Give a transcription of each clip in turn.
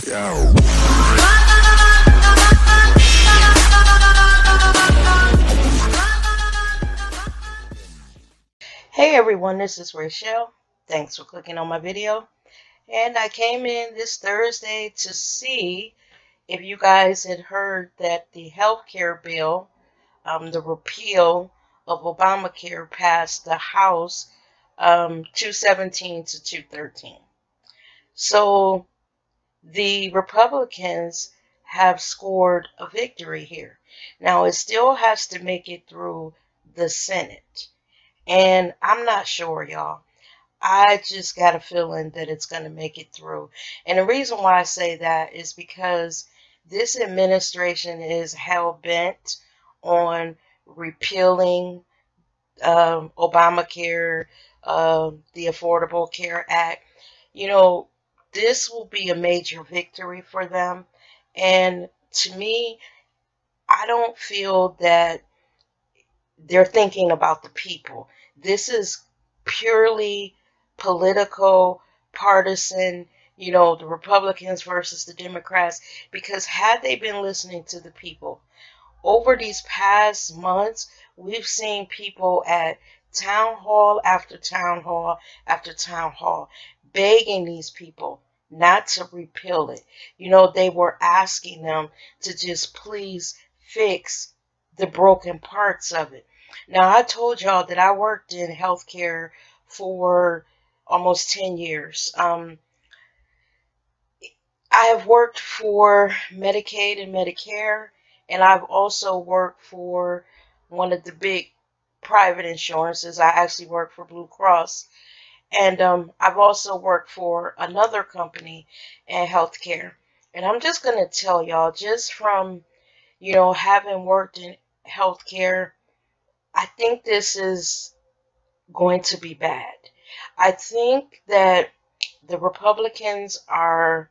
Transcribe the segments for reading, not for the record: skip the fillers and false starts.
Hey everyone, this is Rachel. Thanks for clicking on my video. And I came in this Thursday to see if you guys had heard that the healthcare bill, the repeal of Obamacare passed the House 217 to 213. So the Republicans have scored a victory here. Now it still has to make it through the Senate. And I'm not sure, y'all. I just got a feeling that it's going to make it through. And the reason why I say that is because this administration is hell-bent on repealing Obamacare, the Affordable Care Act. You know, this will be a major victory for them. And to me, I don't feel that they're thinking about the people. This is purely political, partisan, the Republicans versus the Democrats, because had they been listening to the people, over these past months, we've seen people at town hall after town hall after town hall begging these people not to repeal it. They were asking them to just please fix the broken parts of it. Now, I told y'all that I worked in healthcare for almost 10 years. I have worked for Medicaid and Medicare, and I've also worked for one of the big private insurances. I actually worked for Blue Cross, and I've also worked for another company in healthcare. And I'm just going to tell y'all, just from, having worked in healthcare, I think this is going to be bad. I think that the Republicans are,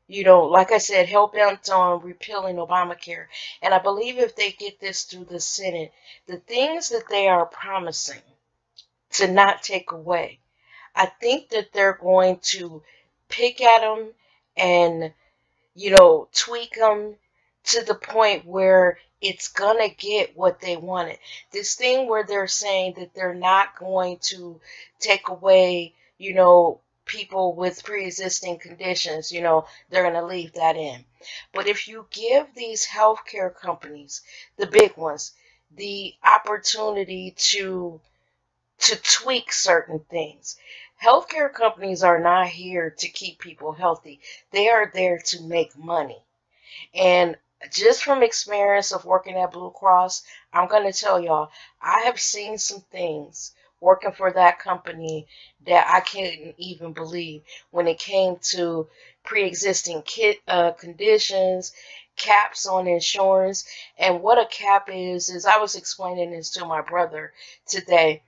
like I said, hell-bent on repealing Obamacare. And I believe if they get this through the Senate, the things that they are promising to not take away, I think that they're going to pick at them and, tweak them to the point where it's going to get what they wanted. This thing where they're saying that they're not going to take away, people with pre-existing conditions, they're going to leave that in. But if you give these healthcare companies, the big ones, the opportunity to tweak certain things. Healthcare companies are not here to keep people healthy. They are there to make money. And just from experience of working at Blue Cross, I'm going to tell y'all, I have seen some things working for that company that I couldn't even believe when it came to pre-existing conditions, caps on insurance. And what a cap is I was explaining this to my brother today.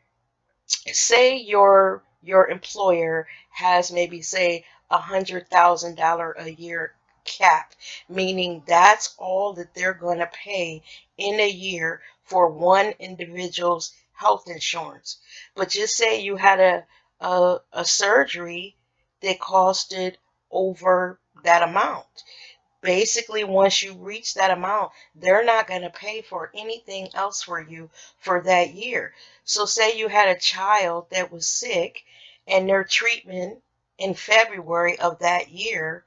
Say your employer has maybe, say, $100,000 a year cap, meaning that's all that they're going to pay in a year for one individual's health insurance. But just say you had a surgery that costed over that amount. Basically, once you reach that amount, they're not going to pay for anything else for you for that year. So say you had a child that was sick and their treatment in February of that year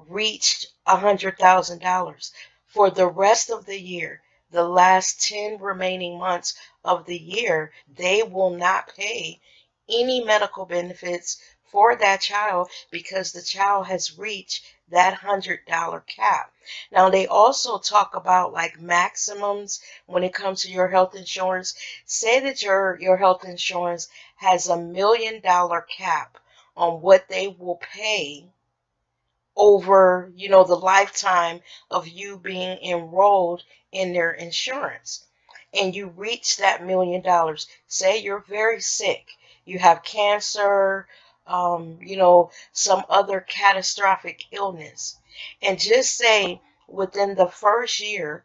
reached $100,000. For the rest of the year, the last 10 remaining months of the year, they will not pay any medical benefits for that child because the child has reached that $100 cap. Now, they also talk about like maximums when it comes to your health insurance. Say that your health insurance has $1 million cap on what they will pay over, the lifetime of you being enrolled in their insurance. And you reach that $1 million. Say you're very sick. You have cancer, some other catastrophic illness. And just say within the first year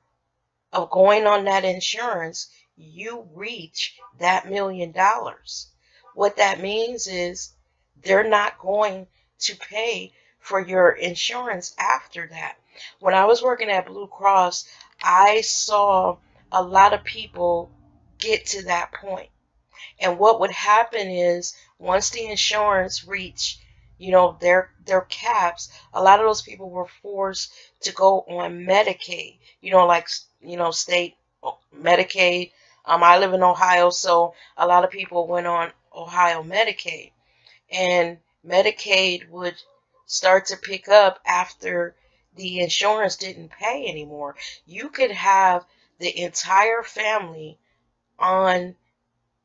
of going on that insurance, you reach that $1 million. What that means is they're not going to pay for your insurance after that. When I was working at Blue Cross, I saw a lot of people get to that point. And what would happen is once the insurance reached, their caps, a lot of those people were forced to go on Medicaid, like, state Medicaid. I live in Ohio, so a lot of people went on Ohio Medicaid. And Medicaid would start to pick up after the insurance didn't pay anymore. You could have the entire family on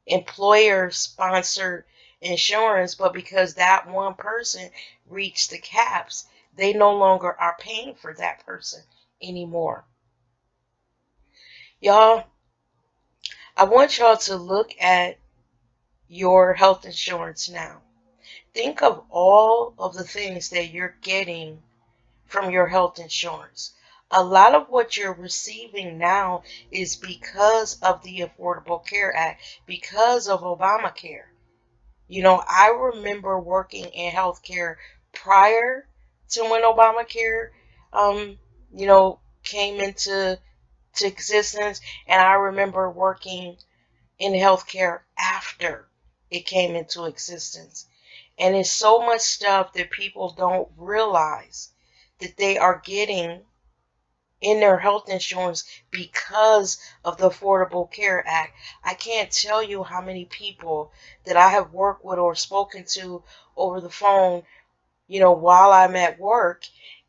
employer sponsored insurance, but because that one person reached the caps, they no longer are paying for that person anymore. Y'all, I want y'all to look at your health insurance now. Think of all of the things that you're getting from your health insurance. A lot of what you're receiving now is because of the Affordable Care Act, because of Obamacare. I remember working in healthcare prior to when Obamacare, came into existence, and I remember working in healthcare after it came into existence. And it's so much stuff that people don't realize that they are getting in their health insurance because of the Affordable Care Act. I can't tell you how many people that I have worked with or spoken to over the phone, while I'm at work,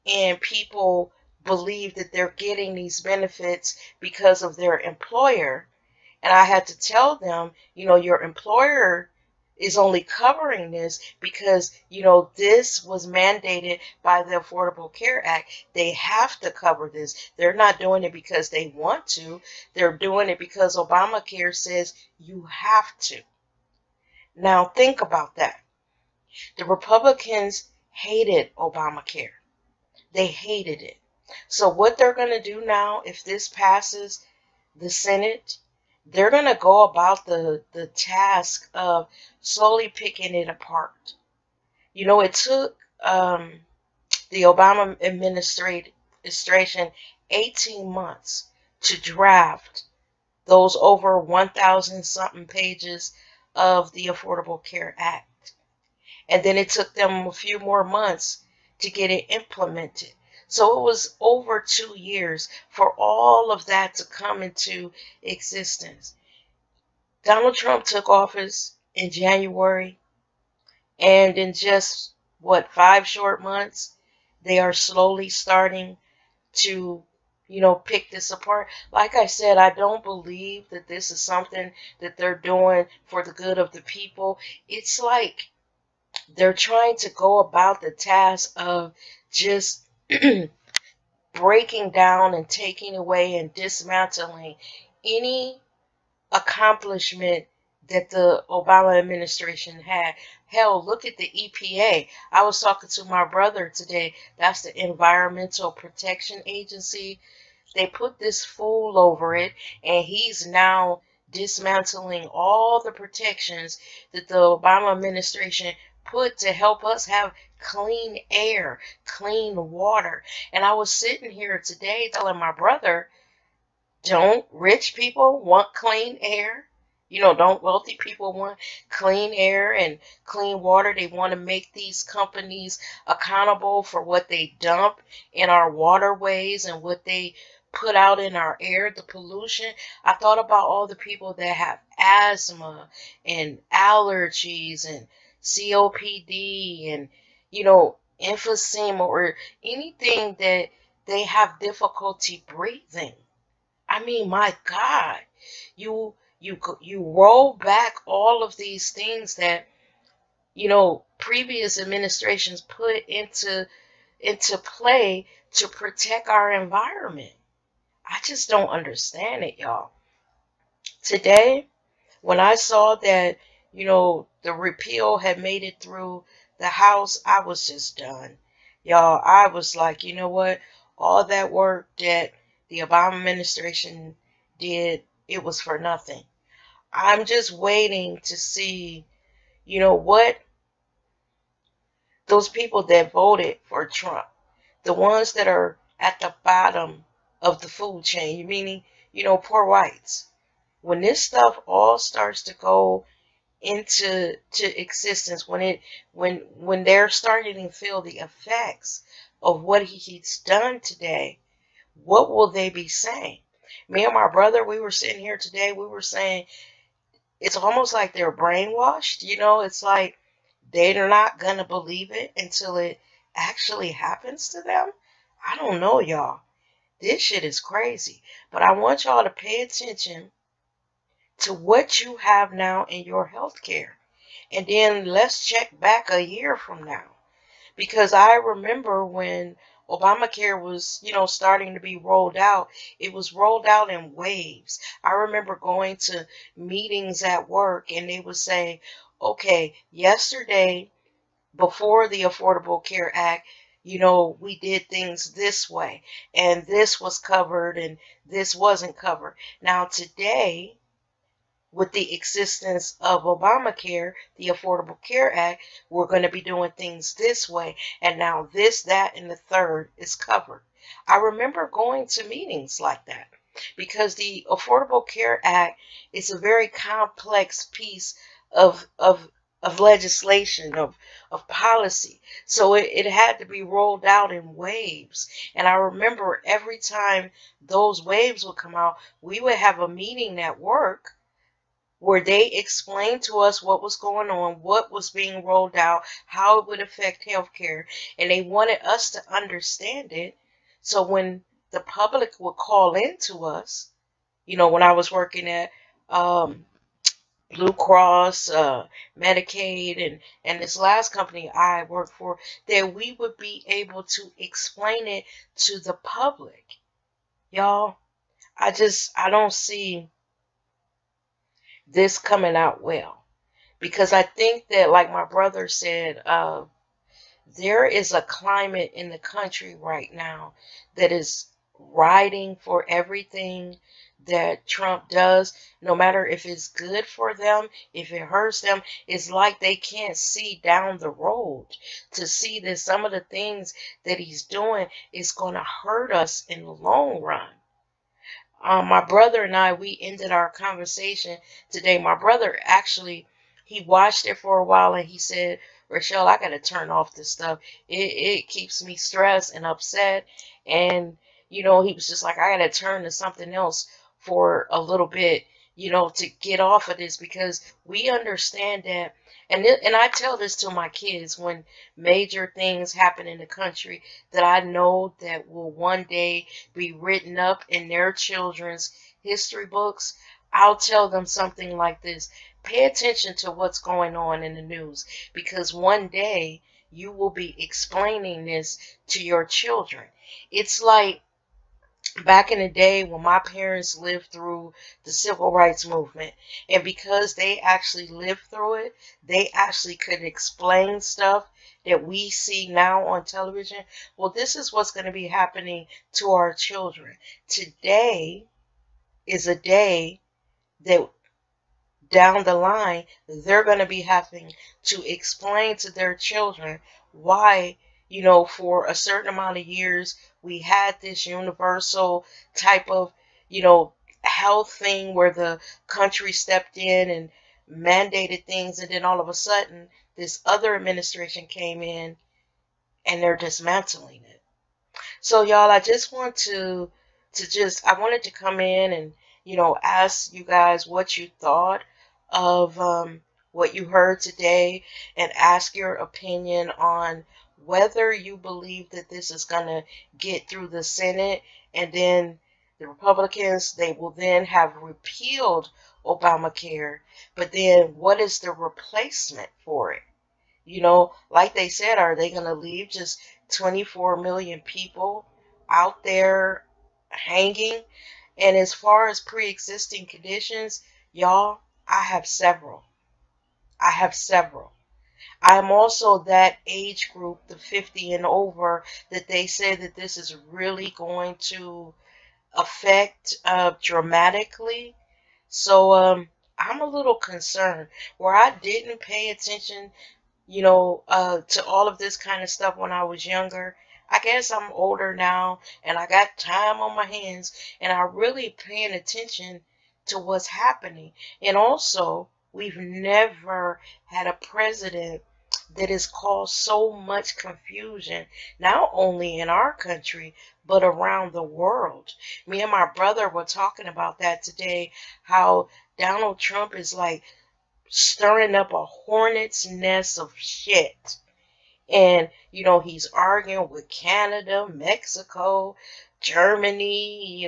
and people believe that they're getting these benefits because of their employer. And I had to tell them, your employer is only covering this because, this was mandated by the Affordable Care Act. They have to cover this. They're not doing it because they want to. They're doing it because Obamacare says you have to. Now think about that. The Republicans hated Obamacare. They hated it. So what they're going to do now, if this passes the Senate, they're going to go about the task of slowly picking it apart. It took the Obama administration 18 months to draft those over 1,000 something pages of the Affordable Care Act. And then it took them a few more months to get it implemented. So it was over 2 years for all of that to come into existence. Donald Trump took office in January, and in just, 5 short months, they are slowly starting to, pick this apart. Like I said, I don't believe that this is something that they're doing for the good of the people. It's like they're trying to go about the task of just breaking down and taking away and dismantling any accomplishment that the Obama administration had. Hell, look at the EPA. I was talking to my brother today. That's the Environmental Protection Agency. They put this fool over it, and he's now dismantling all the protections that the Obama administration put to help us have clean air, clean water. And I was sitting here today telling my brother, don't rich people want clean air? Don't wealthy people want clean air and clean water? They want to make these companies accountable for what they dump in our waterways and what they put out in our air, the pollution. I thought about all the people that have asthma and allergies and COPD and, emphysema or anything that they have difficulty breathing. I mean, my God, you roll back all of these things that previous administrations put into play to protect our environment. I just don't understand it, y'all. Today, when I saw that the repeal had made it through the House, I was just done, y'all. I was like, you know what? All that work that the Obama administration did, it was for nothing. I'm just waiting to see, what those people that voted for Trump, the ones that are at the bottom of the food chain, meaning, poor whites. When this stuff all starts to go into existence, when they're starting to feel the effects of what he's done today, what will they be saying? Me and my brother, we were sitting here today, we were saying it's almost like they're brainwashed. It's like they're not gonna believe it until it actually happens to them. I don't know, y'all. This shit is crazy. But I want y'all to pay attention to what you have now in your health care. And then let's check back a year from now. Because I remember when Obamacare was, starting to be rolled out, it was rolled out in waves. I remember going to meetings at work and they would say, okay, yesterday, before the Affordable Care Act, we did things this way and this was covered and this wasn't covered. Now today, with the existence of Obamacare, the Affordable Care Act, we're going to be doing things this way. And now this, that, and the third is covered. I remember going to meetings like that because the Affordable Care Act is a very complex piece of legislation, of policy. So it had to be rolled out in waves. And I remember every time those waves would come out, we would have a meeting at work where they explained to us what was going on, what was being rolled out, how it would affect healthcare, and they wanted us to understand it. So when the public would call in to us, when I was working at um, Blue Cross, Medicaid, and this last company I worked for, that we would be able to explain it to the public. Y'all, I don't see this coming out well. Because I think that, like my brother said, there is a climate in the country right now that is riding for everything that Trump does, no matter if it's good for them, if it hurts them. It's like they can't see down the road to see that some of the things that he's doing is going to hurt us in the long run. My brother and I, we ended our conversation today. My brother actually, he watched it for a while and he said, Rochelle, I got to turn off this stuff. It keeps me stressed and upset. And, he was just like, I got to turn to something else for a little bit, to get off of this because we understand that. And I tell this to my kids when major things happen in the country that I know that will one day be written up in their children's history books. I'll tell them something like this. Pay attention to what's going on in the news because one day you will be explaining this to your children. It's like back in the day when my parents lived through the civil rights movement, and because they actually lived through it, they actually could explain stuff that we see now on television. Well, this is what's going to be happening to our children. Today is a day that down the line, they're going to be having to explain to their children why, for a certain amount of years, we had this universal type of, health thing where the country stepped in and mandated things. And then all of a sudden, this other administration came in and they're dismantling it. So y'all, I just want I wanted to come in and, ask you guys what you thought of what you heard today and ask your opinion on whether you believe that this is going to get through the Senate and then the Republicans, they will then have repealed Obamacare, but then what is the replacement for it? Like they said, are they going to leave just 24 million people out there hanging? And as far as pre-existing conditions, y'all, I have several. I have several. I'm also that age group, the 50 and over, that they say that this is really going to affect dramatically. So I'm a little concerned. Where I didn't pay attention to all of this kind of stuff when I was younger. I guess I'm older now and I got time on my hands and I'm really paying attention to what's happening. And also, we've never had a president that has caused so much confusion, not only in our country, but around the world. Me and my brother were talking about that today, how Donald Trump is like stirring up a hornet's nest of shit. And, he's arguing with Canada, Mexico, Germany,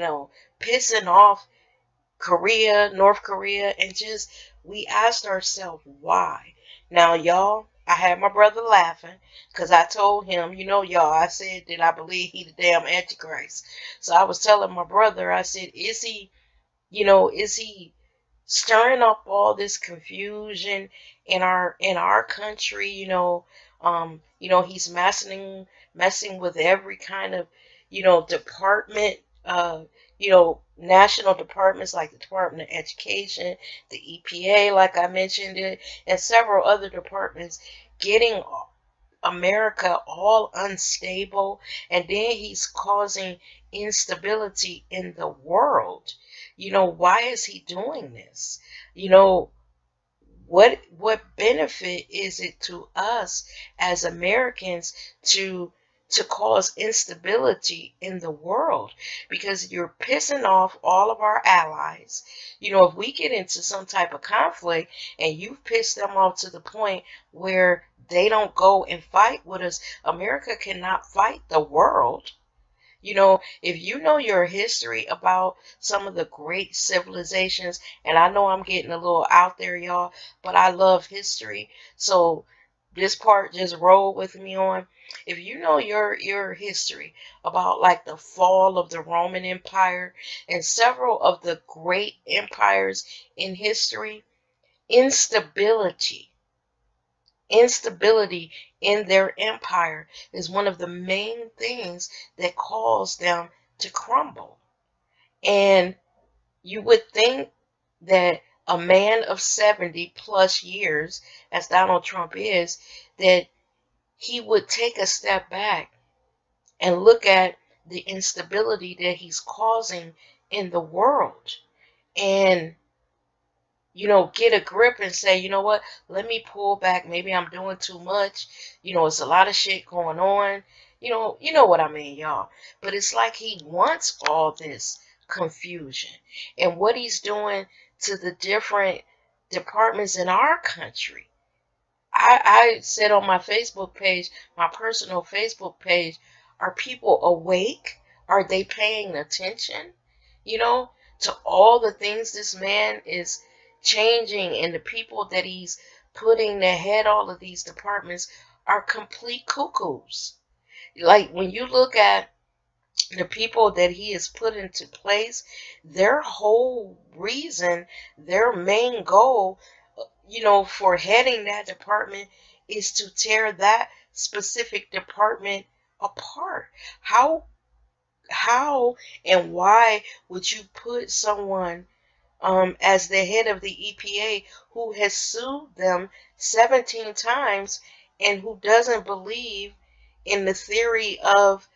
pissing off Korea, North Korea, and just, we asked ourselves why. Now, y'all, I had my brother laughing because I told him, y'all, I said that I believe he the damn Antichrist. So I was telling my brother, I said, is he stirring up all this confusion in our country? He's messing with every kind of department, national departments like the Department of Education, the EPA, like I mentioned it, and several other departments, getting America all unstable, and then he's causing instability in the world. Why is he doing this? You know, what benefit is it to us as Americans to cause instability in the world? Because you're pissing off all of our allies. If we get into some type of conflict and you've pissed them off to the point where they don't go and fight with us, America cannot fight the world. If you know your history about some of the great civilizations, and I know I'm getting a little out there, y'all, but I love history. So this part just roll with me on. If you know your history about like the fall of the Roman Empire and several of the great empires in history, instability instability in their empire is one of the main things that caused them to crumble. And you would think that a man of 70 plus years, as Donald Trump is, that he would take a step back and look at the instability that he's causing in the world and get a grip and say, you know what, let me pull back. Maybe I'm doing too much. It's a lot of shit going on. You know what I mean, y'all. But it's like he wants all this confusion. And what he's doing to the different departments in our country. I said on my Facebook page, my personal Facebook page, are people awake? Are they paying attention? To all the things this man is changing and the people that he's putting to head all of these departments are complete cuckoos. Like when you look at the people that he has put into place, their whole reason, their main goal, for heading that department is to tear that specific department apart. How and why would you put someone as the head of the EPA who has sued them 17 times and who doesn't believe in the theory of,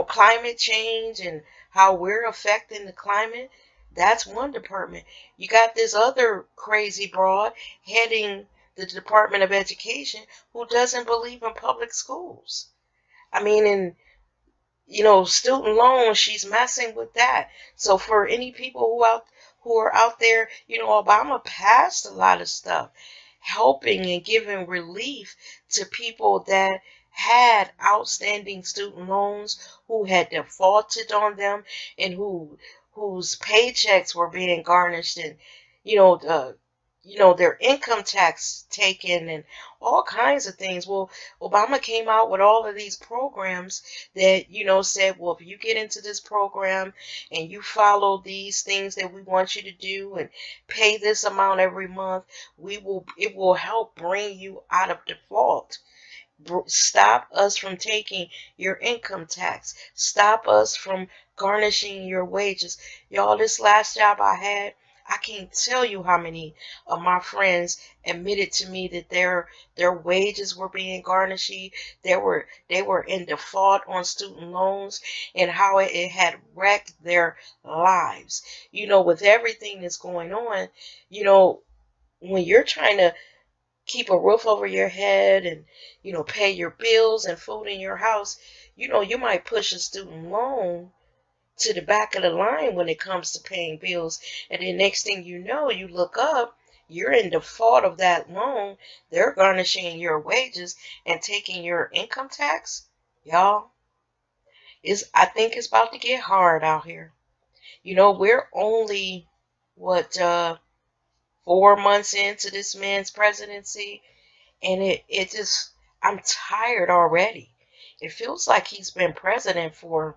climate change and how we're affecting the climate? That's one department. You got this other crazy broad heading the Department of Education who doesn't believe in public schools. I mean, and student loans, she's messing with that. So for any people who are out there, Obama passed a lot of stuff helping and giving relief to people that had outstanding student loans, who had defaulted on them, and whose paychecks were being garnished, and their income tax taken, and all kinds of things. Well, Obama came out with all of these programs that, said, well, if you get into this program and you follow these things that we want you to do and pay this amount every month, it will help bring you out of default. Stop us from taking your income tax. Stop us from garnishing your wages. Y'all, this last job I I can't tell you how many of my friends admitted to me that their wages were being garnished. They were in default on student loans, and how it had wrecked their lives. With everything that's going on, you know, when you're trying to keep a roof over your head and pay your bills and food in your house, you might push a student loan to the back of the line when it comes to paying bills. And then next thing you know, you look up, you're in default of that loan. They're garnishing your wages and taking your income tax. Y'all, I think it's about to get hard out here. We're only what 4 months into this man's presidency, and it just, I'm tired already. It feels like he's been president for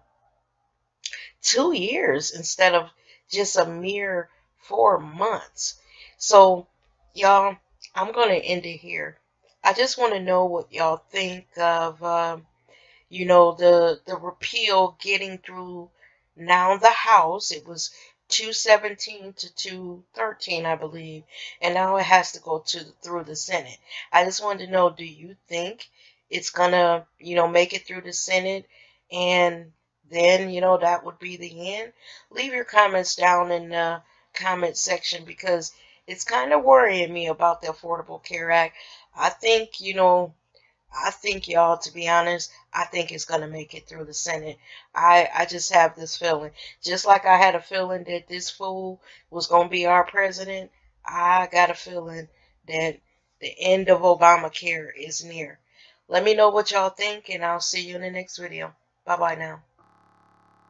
2 years instead of just a mere 4 months. So, y'all, I'm going to end it here. I just want to know what y'all think of, the repeal getting through now the House. It was 217 to 213, I believe, and now it has to go through the Senate. I just wanted to know, do you think it's gonna, make it through the Senate, and then, that would be the end? Leave your comments down in the comment section, because it's kind of worrying me about the Affordable Care Act. I think, y'all, to be honest, I think it's going to make it through the Senate. I just have this feeling. Just like I had a feeling that this fool was going to be our president, I got a feeling that the end of Obamacare is near. Let me know what y'all think, and I'll see you in the next video. Bye-bye now.